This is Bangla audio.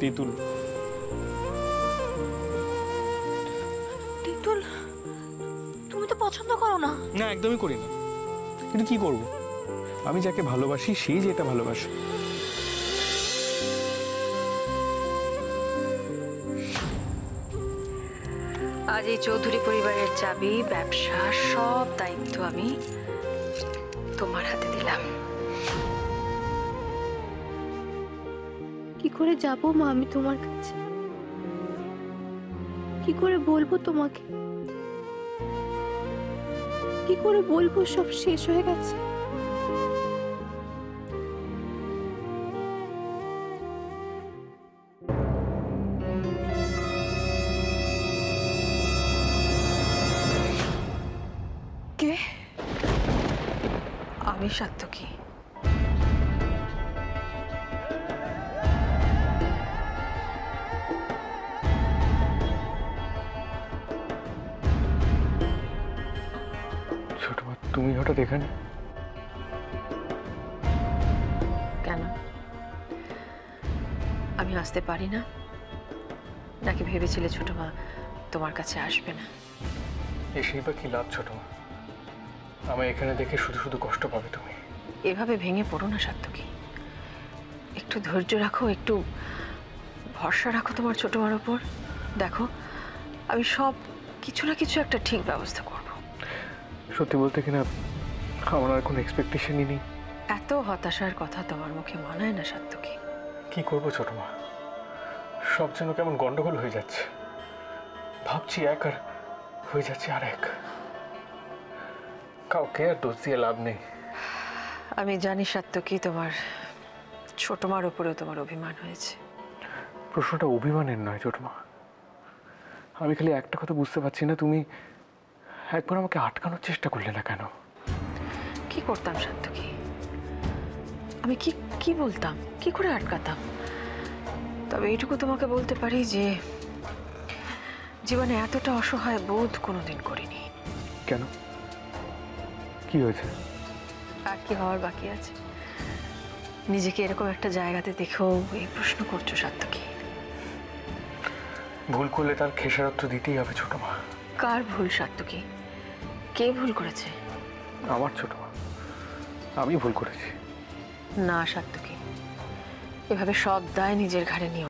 তেঁতুল। তেঁতুল তুমি তো পছন্দ করো না। না, একদমই করি না, কিন্তু কি করব, আমি যাকে ভালোবাসি সেই যেটা ভালোবাসে। আজ এই চৌধুরী পরিবারের চাবি, ব্যবসা, সব দায়িত্ব আমি তোমার হাতে দিলাম। কি করে যাব মা আমি তোমার কাছে? কি করে বলবো তোমাকে? কি করে বলবো সব শেষ হয়ে গেছে? কে? আমি সাত্তকী। ছোট মা, তুমি হঠাৎ এখানে? কেন, আমি আসতে পারি না নাকি ভেবেছিলে ছোট মা তোমার কাছে আসবে না? এসেই বা কি লাভ ছোট মা? আমায় এখানে দেখে শুধু শুধু কষ্ট পাবে তুমি। এভাবে ভেঙে পড়ো না সাত্তকী, একটু ধৈর্য রাখো, একটু ভরসা রাখো তোমার ছোট মার ওপর। দেখো, আমি সব কিছু না কিছু একটা ঠিক ব্যবস্থা করব। সত্যি বলতে কিনা আমার আর কোনো এক্সপেকটেশনই নেই। এত হতাশার কথা তোমার মুখে মানায় না সাত্তকী। কি করবো ছোট মা, সব যেন কেমন গন্ডগোল হয়ে যাচ্ছে। ভাবছি এক আর হয়ে যাচ্ছে আর এক। কাউকে আর দোষ দিয়ে লাভ নেই। আমি জানি সাত্তকী, তোমার ছোট মার ওপরেও তোমার অভিমান হয়েছে। প্রশ্নটা অভিমানের নয় ছোট মা, আমি খালি একটা কথা বুঝতে পারছি না, তুমি একবার আমাকে আটকানোর চেষ্টা করলে না কেন? কি করতাম সাত্তকী? আমি কি কি বলতাম, কি করে আটকাতাম? তবে এইটুকু তোমাকে বলতে পারি যে জীবনে এতটা অসহায় বোধ কোনোদিন করিনি। কেন, কি হয়েছে? আর কি হওয়ার বাকি আছে? নিজেকে এরকম একটা জায়গাতে দেখেও এই প্রশ্ন করছো সাত্তকী? ভুল করলে তার খেসারত দিতেই হবে ছোট মা। কার ভুল সাত্তকী? কে ভুল করেছে? আমার ছোট মা, আমি ভুল করেছি। না সাত্তকী, এভাবে সব দায় নিজের ঘাড়ে নিও।